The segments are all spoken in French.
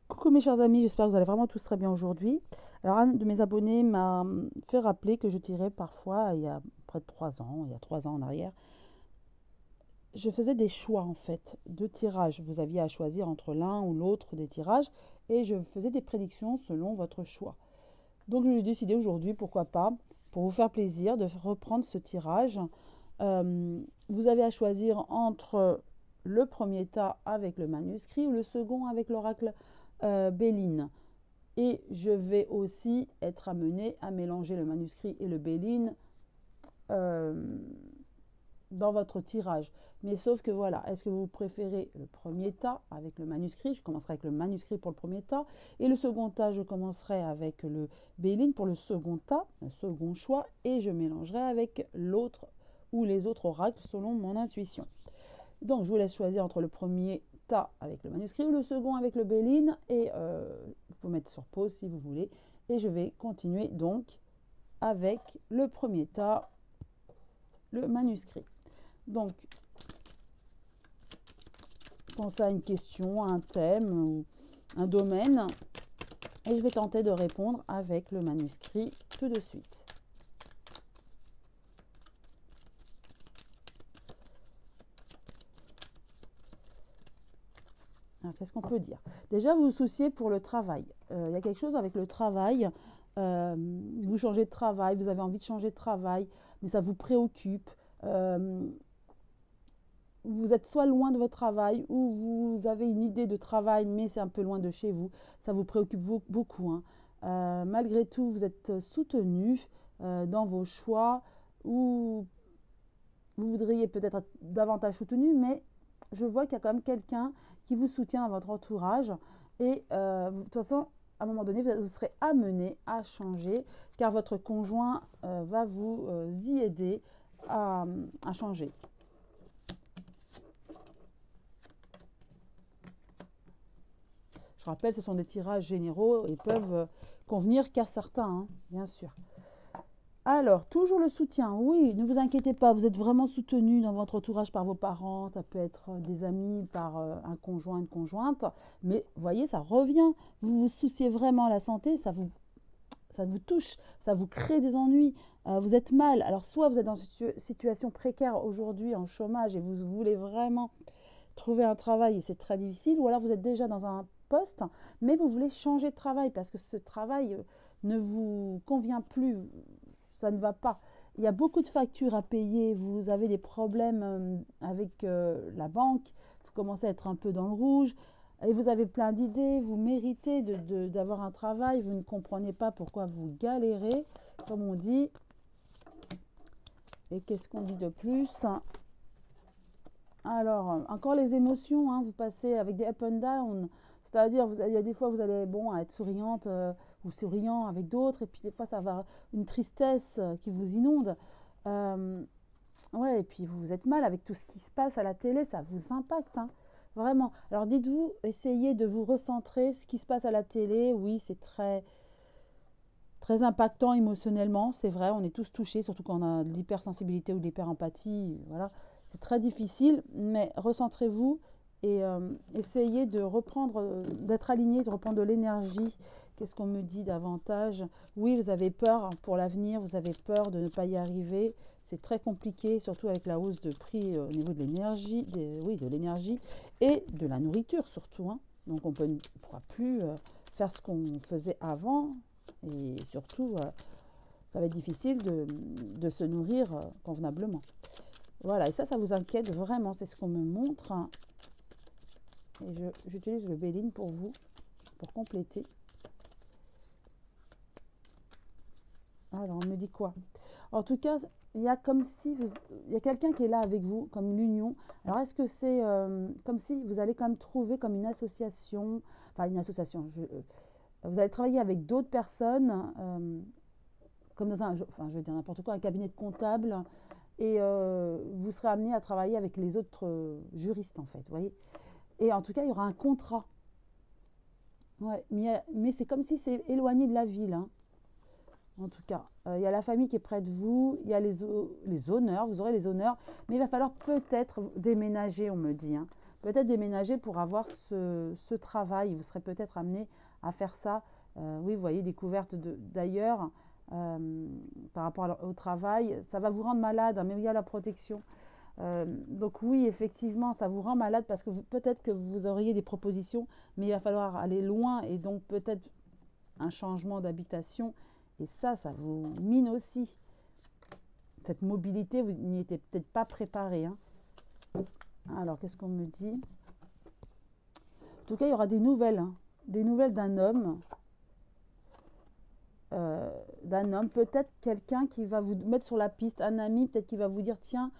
Coucou mes chers amis, j'espère que vous allez vraiment tous très bien aujourd'hui. Alors un de mes abonnés m'a fait rappeler que je tirais parfois, il y a près de 3 ans, il y a 3 ans en arrière, je faisais des choix en fait de tirages. Vous aviez à choisir entre l'un ou l'autre des tirages et je faisais des prédictions selon votre choix. Donc j'ai décidé aujourd'hui, pourquoi pas, pour vous faire plaisir, de reprendre ce tirage. Vous avez à choisir entre le premier tas avec le manuscrit ou le second avec l'oracle Béline. Et je vais aussi être amenée à mélanger le manuscrit et le Béline euh, dans votre tirage. Mais sauf que voilà, est-ce que vous préférez le premier tas avec le manuscrit? Je commencerai avec le manuscrit pour le premier tas. Et le second tas, je commencerai avec le Béline pour le second tas, le second choix. Et je mélangerai avec l'autre ou les autres oracles selon mon intuition. Donc, je vous laisse choisir entre le premier tas avec le manuscrit ou le second avec le Béline. Et vous pouvez mettre sur pause si vous voulez. Et je vais continuer donc avec le premier tas, le manuscrit. Donc, pensez à une question, à un thème ou un domaine. Et je vais tenter de répondre avec le manuscrit tout de suite. Alors, qu'est-ce qu'on peut dire? Déjà, vous vous souciez pour le travail. Il y a quelque chose avec le travail. Vous changez de travail, vous avez envie de changer de travail, mais ça vous préoccupe. Euh, vous êtes soit loin de votre travail ou vous avez une idée de travail, mais c'est un peu loin de chez vous. Ça vous préoccupe beaucoup, hein. Malgré tout, vous êtes soutenu dans vos choix ou vous voudriez peut-être être davantage soutenu, mais je vois qu'il y a quand même quelqu'un qui vous soutient dans votre entourage. Et de toute façon, à un moment donné, vous serez amené à changer, car votre conjoint va vous y aider à changer. Je rappelle, ce sont des tirages généraux et peuvent convenir qu'à certains, hein, bien sûr. Alors, toujours le soutien. Oui, ne vous inquiétez pas, vous êtes vraiment soutenu dans votre entourage par vos parents, ça peut être des amis, par un conjoint, une conjointe. Mais voyez, ça revient. Vous vous souciez vraiment à la santé, ça vous touche, ça vous crée des ennuis. Vous êtes mal. Alors, soit vous êtes dans une situation précaire aujourd'hui en chômage et vous voulez vraiment trouver un travail et c'est très difficile, ou alors vous êtes déjà dans un poste, mais vous voulez changer de travail parce que ce travail ne vous convient plus, ça ne va pas. Il y a beaucoup de factures à payer, vous avez des problèmes avec la banque, vous commencez à être un peu dans le rouge, et vous avez plein d'idées, vous méritez d'avoir un travail, vous ne comprenez pas pourquoi vous galérez, comme on dit. Et qu'est-ce qu'on dit de plus? Alors, encore les émotions, hein, vous passez avec des up and down, c'est-à-dire il y a des fois vous allez bon à être souriante ou souriant avec d'autres, et puis des fois ça va une tristesse qui vous inonde. Euh, ouais, et puis vous êtes mal avec tout ce qui se passe à la télé, ça vous impacte, hein, vraiment. Alors dites-vous, essayez de vous recentrer, ce qui se passe à la télé, oui, c'est très très impactant émotionnellement, c'est vrai, on est tous touchés, surtout quand on a de l'hypersensibilité ou de l'hyperempathie, voilà. C'est très difficile, mais recentrez-vous et essayez de reprendre, d'être aligné, de reprendre de l'énergie. Qu'est-ce qu'on me dit davantage? Oui, vous avez peur pour l'avenir, vous avez peur de ne pas y arriver. C'est très compliqué, surtout avec la hausse de prix au niveau de l'énergie, oui, de l'énergie et de la nourriture surtout, hein. Donc on ne pourra plus faire ce qu'on faisait avant, et surtout, ça va être difficile de se nourrir convenablement. Voilà, et ça vous inquiète vraiment, c'est ce qu'on me montre, hein. Et j'utilise le Béline pour vous, pour compléter. Alors, on me dit quoi? En tout cas, il y a comme si il y a quelqu'un qui est là avec vous, comme l'union. Alors, est-ce que c'est comme si vous allez quand même trouver comme une association, enfin une association, vous allez travailler avec d'autres personnes, comme dans un, enfin, je vais dire n'importe quoi, un cabinet de comptable, et vous serez amené à travailler avec les autres juristes, en fait, vous voyez. Et en tout cas, il y aura un contrat. Ouais, mais c'est comme si c'est éloigné de la ville, hein. En tout cas, il y a la famille qui est près de vous, il y a les honneurs, vous aurez les honneurs, mais il va falloir peut-être déménager, on me dit, hein. peut-être déménager pour avoir ce travail. Vous serez peut-être amené à faire ça. Oui, vous voyez, découverte d'ailleurs par rapport au travail. Ça va vous rendre malade, hein, mais il y a la protection. Donc oui, effectivement, ça vous rend malade parce que peut-être que vous auriez des propositions, mais il va falloir aller loin et donc peut-être un changement d'habitation. Et ça vous mine aussi. Cette mobilité, vous n'y étiez peut-être pas préparé, hein. Alors, qu'est-ce qu'on me dit? En tout cas, il y aura des nouvelles, hein. Des nouvelles d'un homme, peut-être quelqu'un qui va vous mettre sur la piste, un ami, peut-être qui va vous dire, tiens,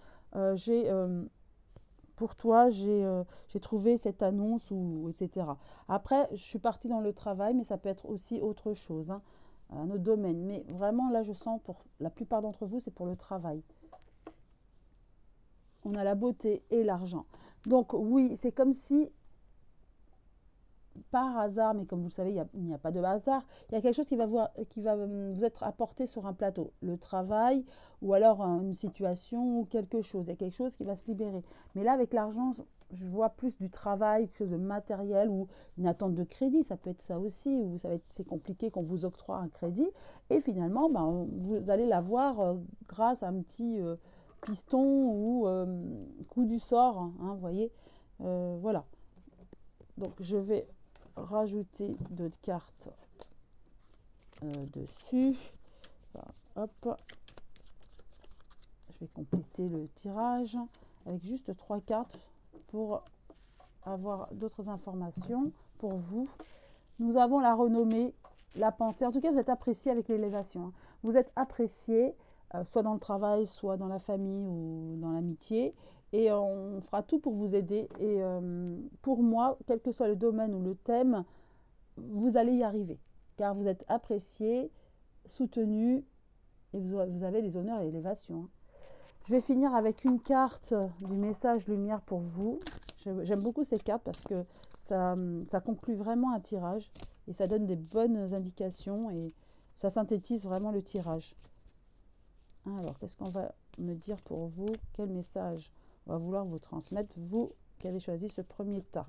j'ai pour toi, j'ai trouvé cette annonce, ou etc. Après, je suis partie dans le travail, mais ça peut être aussi autre chose, hein, un autre domaine. Mais vraiment, là, je sens pour la plupart d'entre vous, c'est pour le travail. On a la beauté et l'argent. Donc oui, c'est comme si par hasard, mais comme vous le savez, il n'y a pas de hasard, il y a quelque chose qui va vous être apporté sur un plateau. Le travail, ou alors une situation, ou quelque chose. Il y a quelque chose qui va se libérer. Mais là, avec l'argent, je vois plus du travail, quelque chose de matériel, ou une attente de crédit. Ça peut être ça aussi, ou c'est compliqué qu'on vous octroie un crédit. Et finalement, ben, vous allez l'avoir grâce à un petit piston ou coup du sort, hein, vous voyez. Voilà. Donc, je vais rajouter d'autres cartes dessus. Hop, je vais compléter le tirage avec juste 3 cartes pour avoir d'autres informations pour vous. Nous avons la renommée, la pensée. En tout cas, vous êtes apprécié avec l'élévation, hein. Vous êtes apprécié, soit dans le travail, soit dans la famille ou dans l'amitié. Et on fera tout pour vous aider. Et pour moi, quel que soit le domaine ou le thème, vous allez y arriver. Car vous êtes apprécié, soutenu, et vous avez les honneurs et l'élévation, hein. Je vais finir avec une carte du message lumière pour vous. J'aime beaucoup ces cartes parce que ça conclut vraiment un tirage et ça donne des bonnes indications et ça synthétise vraiment le tirage. Alors, qu'est-ce qu'on va me dire pour vous? Quel message on va vouloir vous transmettre, vous qui avez choisi ce premier tas?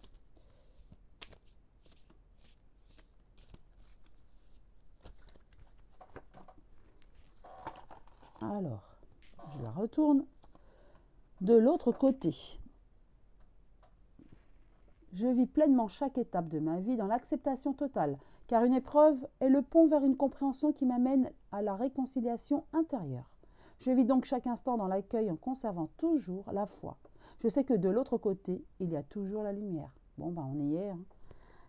Alors, je la retourne. De l'autre côté, je vis pleinement chaque étape de ma vie dans l'acceptation totale, car une épreuve est le pont vers une compréhension qui m'amène à la réconciliation intérieure. Je vis donc chaque instant dans l'accueil en conservant toujours la foi. Je sais que de l'autre côté, il y a toujours la lumière. Bon, ben on y est, hein.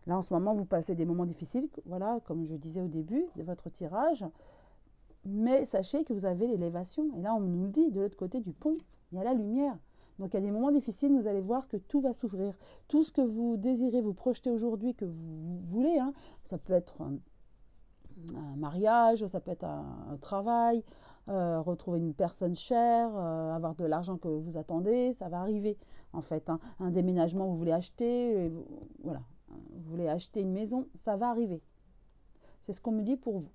Là, en ce moment, vous passez des moments difficiles, voilà, comme je disais au début de votre tirage, mais sachez que vous avez l'élévation. Et là, on nous le dit, de l'autre côté du pont, il y a la lumière. Donc, il y a des moments difficiles, vous allez voir que tout va s'ouvrir. Tout ce que vous désirez vous projeter aujourd'hui, que vous voulez, hein, ça peut être un mariage, ça peut être un travail, retrouver une personne chère, avoir de l'argent que vous attendez, ça va arriver en fait, hein. Un déménagement, vous voulez acheter, voilà, vous voulez acheter une maison, ça va arriver. C'est ce qu'on me dit pour vous.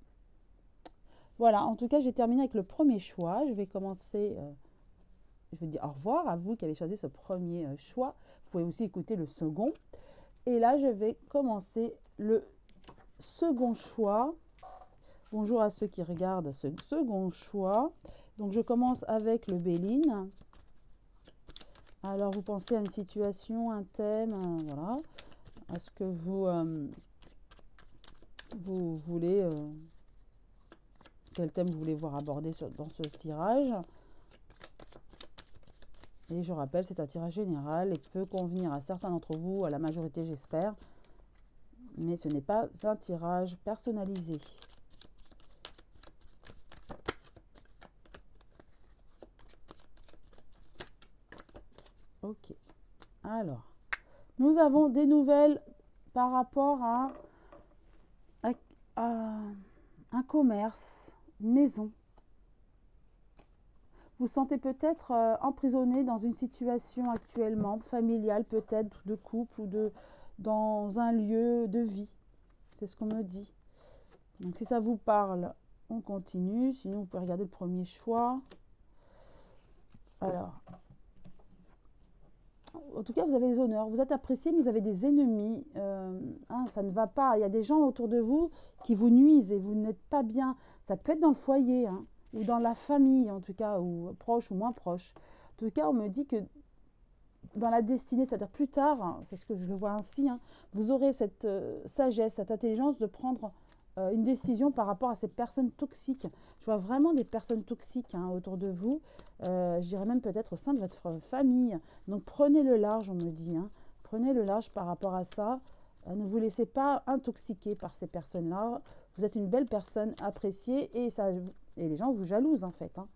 Voilà, en tout cas, j'ai terminé avec le premier choix. Je vais commencer, je vais dire au revoir à vous qui avez choisi ce premier choix. Vous pouvez aussi écouter le second. Et là, je vais commencer le second choix. Bonjour à ceux qui regardent ce second choix. Donc, je commence avec le Béline. Alors, vous pensez à une situation, un thème, voilà. Est-ce que vous voulez... quel thème vous voulez voir abordé dans ce tirage? Et je rappelle, c'est un tirage général et peut convenir à certains d'entre vous, à la majorité j'espère, mais ce n'est pas un tirage personnalisé. Ok, alors, nous avons des nouvelles par rapport à un commerce, une maison. Vous sentez peut-être emprisonné dans une situation actuellement, familiale peut-être, de couple ou dans un lieu de vie. C'est ce qu'on me dit. Donc si ça vous parle, on continue. Sinon, vous pouvez regarder le premier choix. Alors, En tout cas, vous avez les honneurs. Vous êtes apprécié, mais vous avez des ennemis. Hein, ça ne va pas. Il y a des gens autour de vous qui vous nuisent et vous n'êtes pas bien. Ça peut être dans le foyer, hein, ou dans la famille, en tout cas, ou proche ou moins proche. En tout cas, on me dit que dans la destinée, c'est-à-dire plus tard, hein, c'est ce que je le vois ainsi, hein, vous aurez cette sagesse, cette intelligence de prendre une décision par rapport à ces personnes toxiques. Je vois vraiment des personnes toxiques, hein, autour de vous, je dirais même peut-être au sein de votre famille. Donc prenez le large, on me dit, hein. Prenez le large par rapport à ça. Ne vous laissez pas intoxiquer par ces personnes-là. Vous êtes une belle personne appréciée et les gens vous jalousent en fait, hein.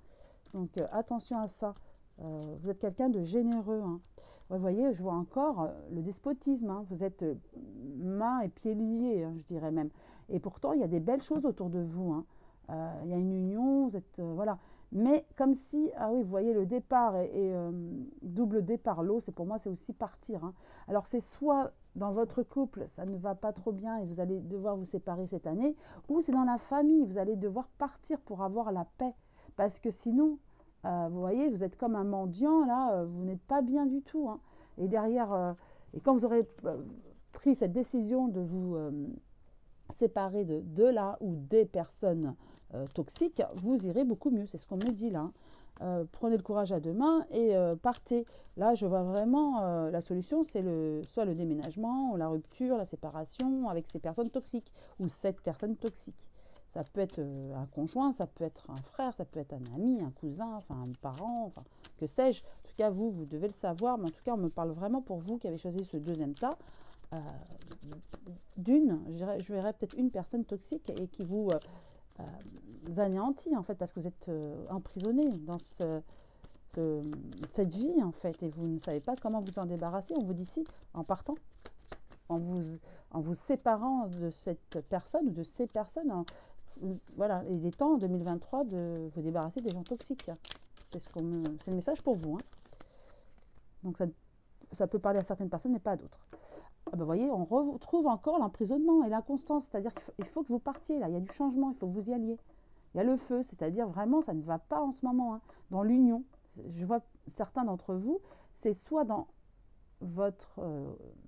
Donc attention à ça. Vous êtes quelqu'un de généreux, hein. Vous voyez, je vois encore le despotisme, hein. Vous êtes mains et pieds liés, hein, je dirais même. Et pourtant, il y a des belles choses autour de vous, hein. Il y a une union, vous êtes... voilà. Mais comme si, ah oui, vous voyez le départ et double départ, l'eau, c'est pour moi, c'est aussi partir, hein. Alors c'est soit dans votre couple, ça ne va pas trop bien et vous allez devoir vous séparer cette année, ou c'est dans la famille, vous allez devoir partir pour avoir la paix. Parce que sinon, vous voyez, vous êtes comme un mendiant, là, vous n'êtes pas bien du tout, hein. Et derrière, et quand vous aurez pris cette décision de vous séparer de la ou des personnes toxiques, vous irez beaucoup mieux, c'est ce qu'on me dit là, hein. Prenez le courage à deux mains et partez. Là, je vois vraiment la solution, c'est soit le déménagement, ou la rupture, la séparation avec ces personnes toxiques ou cette personne toxique. Ça peut être un conjoint, ça peut être un frère, ça peut être un ami, un cousin, enfin un parent, enfin que sais-je. En tout cas, vous devez le savoir, mais en tout cas, on me parle vraiment pour vous qui avez choisi ce deuxième tas. Euh, je verrais peut-être une personne toxique et qui anéantit en fait, parce que vous êtes emprisonné dans cette vie en fait, et vous ne savez pas comment vous en débarrasser. On vous dit si, en partant, en vous, en vous séparant de cette personne ou de ces personnes. Voilà, il est temps en 2023 de vous débarrasser des gens toxiques. C'est le message pour vous, hein. Donc ça peut parler à certaines personnes, mais pas à d'autres. Ah ben, vous voyez, on retrouve encore l'emprisonnement et l'inconstance, c'est-à-dire qu'il faut que vous partiez là, il y a du changement, il faut que vous y alliez. Il y a le feu, c'est-à-dire vraiment ça ne va pas en ce moment, hein. Dans l'union, je vois certains d'entre vous, c'est soit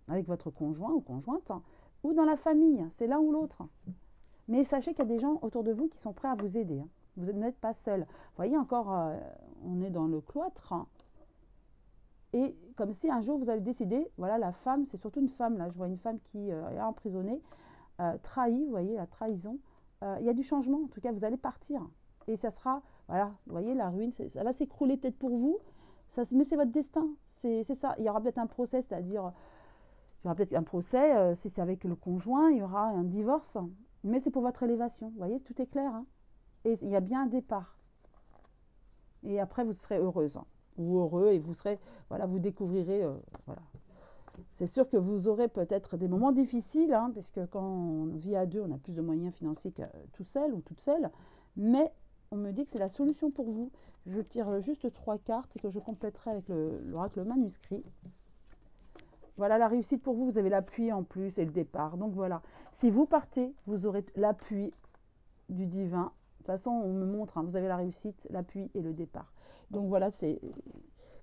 avec votre conjoint ou conjointe, hein, ou dans la famille, c'est l'un ou l'autre. Mais sachez qu'il y a des gens autour de vous qui sont prêts à vous aider, hein. Vous n'êtes pas seul. Vous voyez encore, on est dans le cloître, hein. Et comme si un jour vous allez décider, voilà, la femme, c'est surtout une femme, là, je vois une femme qui est emprisonnée, trahie, vous voyez, la trahison. Il y a du changement, en tout cas, vous allez partir. Et ça sera, voilà, vous voyez, la ruine, ça va s'écrouler peut-être pour vous, mais c'est votre destin, c'est ça. Il y aura peut-être un procès, c'est-à-dire, il y aura peut-être un procès, si c'est avec le conjoint, il y aura un divorce, mais c'est pour votre élévation, vous voyez, tout est clair, hein. Et il y a bien un départ. Et après, vous serez heureuse, hein, ou heureux, et vous serez, voilà, vous découvrirez, voilà. C'est sûr que vous aurez peut-être des moments difficiles, hein, parce que quand on vit à deux, on a plus de moyens financiers que tout seul ou toute seule, mais on me dit que c'est la solution pour vous. Je tire juste 3 cartes et que je compléterai avec l'oracle manuscrit. Voilà la réussite pour vous, vous avez l'appui en plus et le départ. Donc voilà, si vous partez, vous aurez l'appui du divin. De toute façon, on me montre, hein, vous avez la réussite, l'appui et le départ. Donc voilà,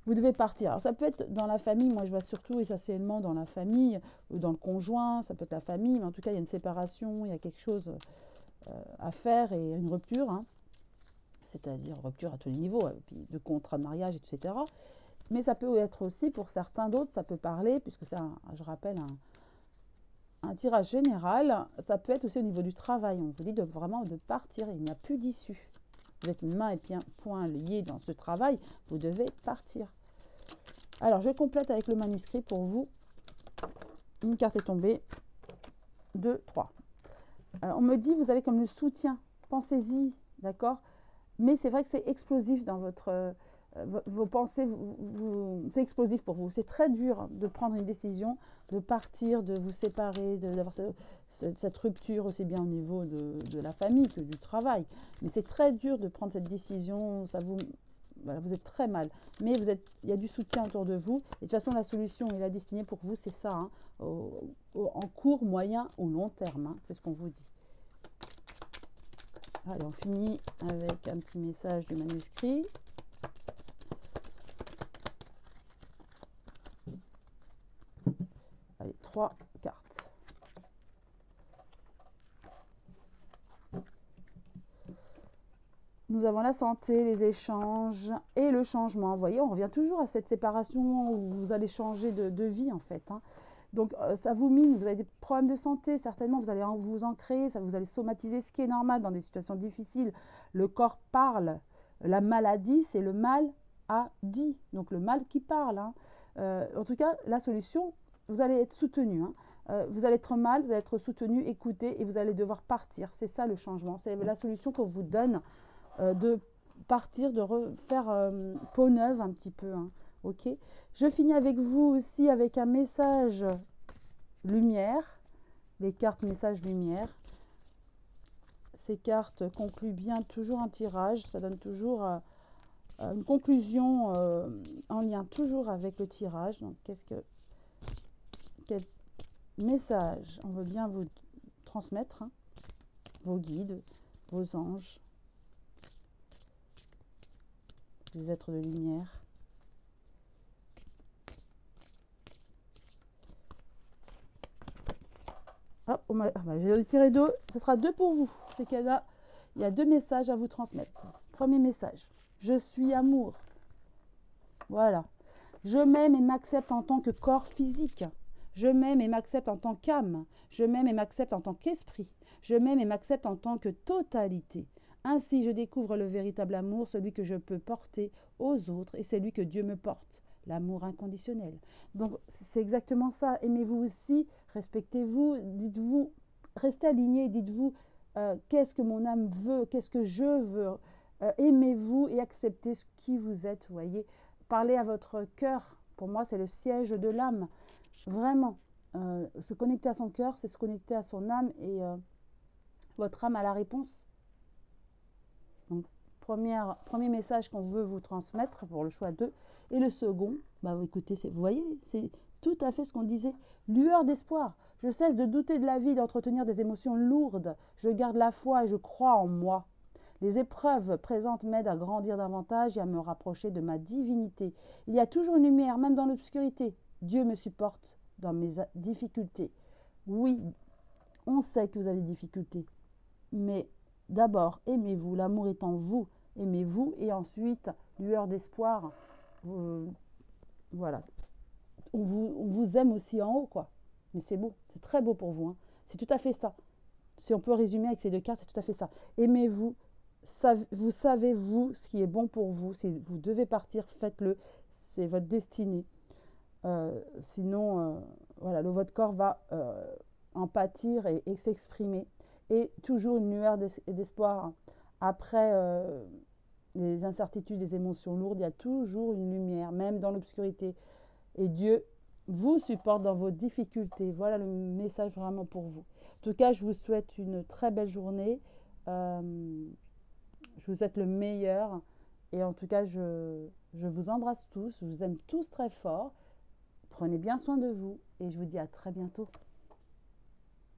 vous devez partir. Alors ça peut être dans la famille, moi je vois surtout essentiellement dans la famille, ou dans le conjoint, ça peut être la famille, mais en tout cas il y a une séparation, il y a quelque chose à faire et une rupture, hein. C'est-à-dire rupture à tous les niveaux, puis de contrat de mariage, etc. Mais ça peut être aussi pour certains d'autres, ça peut parler, puisque c'est, je rappelle, un tirage général, ça peut être aussi au niveau du travail. On vous dit vraiment de partir, il n'y a plus d'issue. Vous êtes main et poing liés dans ce travail, vous devez partir. Alors, je complète avec le manuscrit pour vous. Une carte est tombée, 2, 3. On me dit, vous avez comme le soutien, pensez-y, d'accord? Mais c'est vrai que c'est explosif dans vos pensées, c'est explosif pour vous. C'est très dur de prendre une décision, de partir, de vous séparer, d'avoir cette rupture aussi bien au niveau de la famille que du travail. Mais c'est très dur de prendre cette décision, voilà, vous êtes très mal. Mais il y a du soutien autour de vous. Et de toute façon, la solution et la destinée pour vous, c'est ça, hein, en court, moyen ou long terme, hein, c'est ce qu'on vous dit. Allez, on finit avec un petit message du manuscrit. 3 cartes. Nous avons la santé, les échanges et le changement. Vous voyez, on revient toujours à cette séparation où vous allez changer de vie en fait. Hein. Donc ça vous mine, vous avez des problèmes de santé, certainement vous allez vous ancrer, vous allez somatiser, ce qui est normal dans des situations difficiles. Le corps parle, la maladie c'est le mal a dit, donc le mal qui parle. Hein. En tout cas, la solution, vous allez être soutenu. Hein. Vous allez être mal, vous allez être soutenu, écouté et vous allez devoir partir. C'est ça le changement, c'est la solution qu'on vous donne. De partir, de refaire peau neuve un petit peu. Hein, ok. Je finis avec vous aussi avec un message lumière, les cartes message lumière. Ces cartes concluent bien toujours un tirage, ça donne toujours une conclusion en lien toujours avec le tirage. Donc quel message on veut bien vous transmettre, hein, vos guides, vos anges, les êtres de lumière. Hop, j'ai tiré 2, ce sera 2 pour vous. C'est qu'il y a 2 messages à vous transmettre. Premier message, je suis amour. Voilà. Je m'aime et m'accepte en tant que corps physique. Je m'aime et m'accepte en tant qu'âme. Je m'aime et m'accepte en tant qu'esprit. Je m'aime et m'accepte en tant que totalité. Ainsi, je découvre le véritable amour, celui que je peux porter aux autres et celui que Dieu me porte, l'amour inconditionnel. Donc, c'est exactement ça. Aimez-vous aussi, respectez-vous, dites-vous, restez alignés, dites-vous, qu'est-ce que mon âme veut, qu'est-ce que je veux. Aimez-vous et acceptez ce qui vous êtes, vous voyez. Parlez à votre cœur. Pour moi, c'est le siège de l'âme. Vraiment. Se connecter à son cœur, c'est se connecter à son âme et votre âme a la réponse. Donc, premier message qu'on veut vous transmettre pour le choix 2. Et le second, écoutez, vous voyez, c'est tout à fait ce qu'on disait. Lueur d'espoir. Je cesse de douter de la vie, d'entretenir des émotions lourdes. Je garde la foi et je crois en moi. Les épreuves présentes m'aident à grandir davantage et à me rapprocher de ma divinité. Il y a toujours une lumière, même dans l'obscurité. Dieu me supporte dans mes difficultés. Oui, on sait que vous avez des difficultés, mais d'abord, aimez-vous, l'amour est en vous, aimez-vous, et ensuite, lueur d'espoir, voilà, on vous aime aussi en haut, quoi. Mais c'est beau, c'est très beau pour vous, hein. C'est tout à fait ça. Si on peut résumer avec ces 2 cartes, c'est tout à fait ça. Aimez-vous, vous savez, vous, ce qui est bon pour vous. Si vous devez partir, faites-le, c'est votre destinée. Sinon, voilà, votre corps va en pâtir et s'exprimer. Et toujours une lueur d'espoir. Après les incertitudes, les émotions lourdes, il y a toujours une lumière, même dans l'obscurité. Et Dieu vous supporte dans vos difficultés. Voilà le message vraiment pour vous. En tout cas, je vous souhaite une très belle journée. Je vous souhaite le meilleur. Et en tout cas, je vous embrasse tous. Je vous aime tous très fort. Prenez bien soin de vous. Et je vous dis à très bientôt.